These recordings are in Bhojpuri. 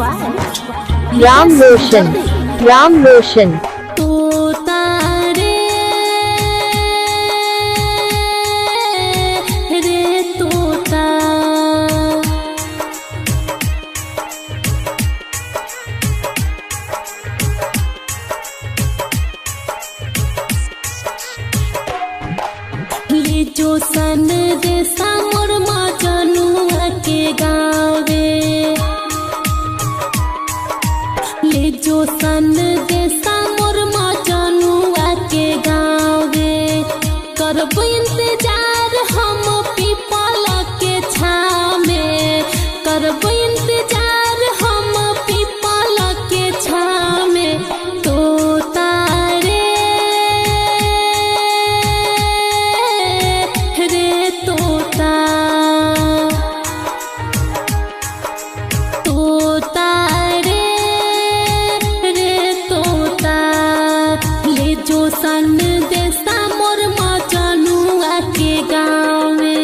राम रोशन, राम रोशन। तोता रे रे तोता, ले जो सन देसा मोर मजनुआ के गावे, ले जो सन देसा मोर मजनुआ के गावे। करब इंतजार हम पीपल के छाव में, करब इंतजार हम पीपल के छाव में। तोता रे रे तोता, तोता रे रे तोता, ले जो सन देसा मोर मजनुआ के गाँव में।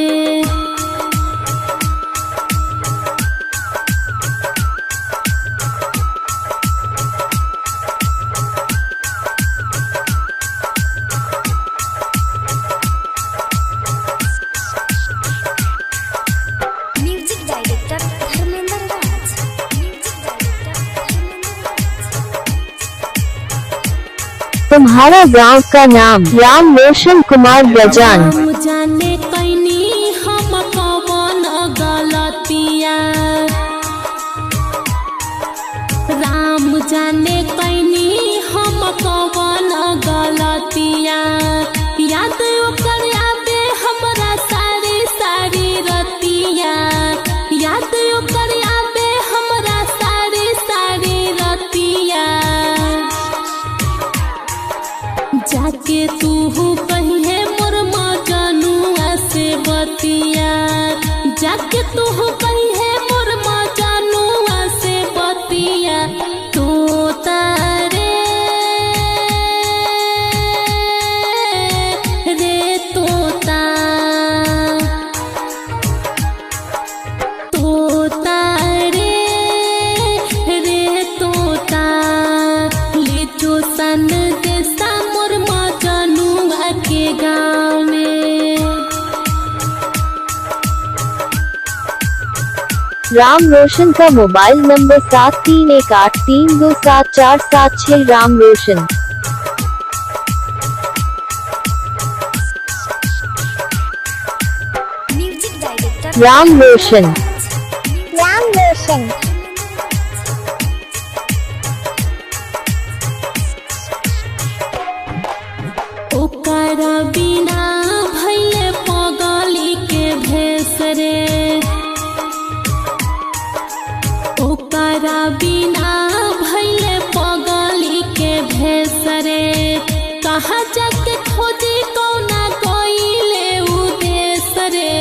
म्यूजिक डायरेक्टर धर्मेंद्र राज, म्यूजिक डायरेक्टर तुम्हारा गांव का नाम? राम रोशन कुमार ब्रजान। राम जाने कैनी हम कौन गलतिया, राम जाने कैनी हम कौन गलतिया। याद ओकर आवे हमरा सारी सारी रतिया, याद ओकर आवे हमरा सारी सारी रतिया। जाके तू कहिए मोर मजनुआ से बतिया, जाके तू कहिए मोर मजनुआ से बतिया। तोता रे रे तोता, तोता रे रे तोता, ले जो सन देसा मोर मजनुआ के गाँव में। राम रोशन का मोबाइल नंबर 7318327476। राम रोशन। म्यूजिक डायरेक्टर राम रोशन, राम रोशन। ओकरा बिना भैले पगली के भेस रे, ओकरा बिना भैले पगली के भेस रे। कहाँ जाके खोजी कौना गइले उदेश रे,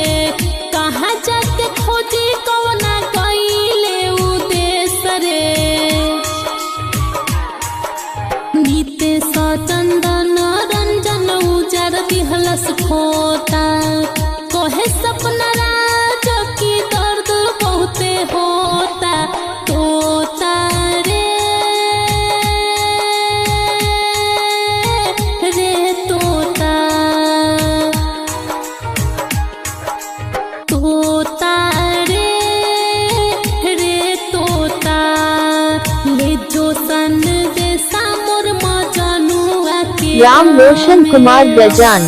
कहाँ जाके खोजी कौना गइले उदेश रे। नीतेश चंदन रंजन उजर दिहलस खोता, कहे सपना राज की दर्द बहुते होता। तोता रे रे तोता, तोता रे रे तोता, ले जो सन देसा मोर मजनुआ के राम रोशन कुमार ब्रजान।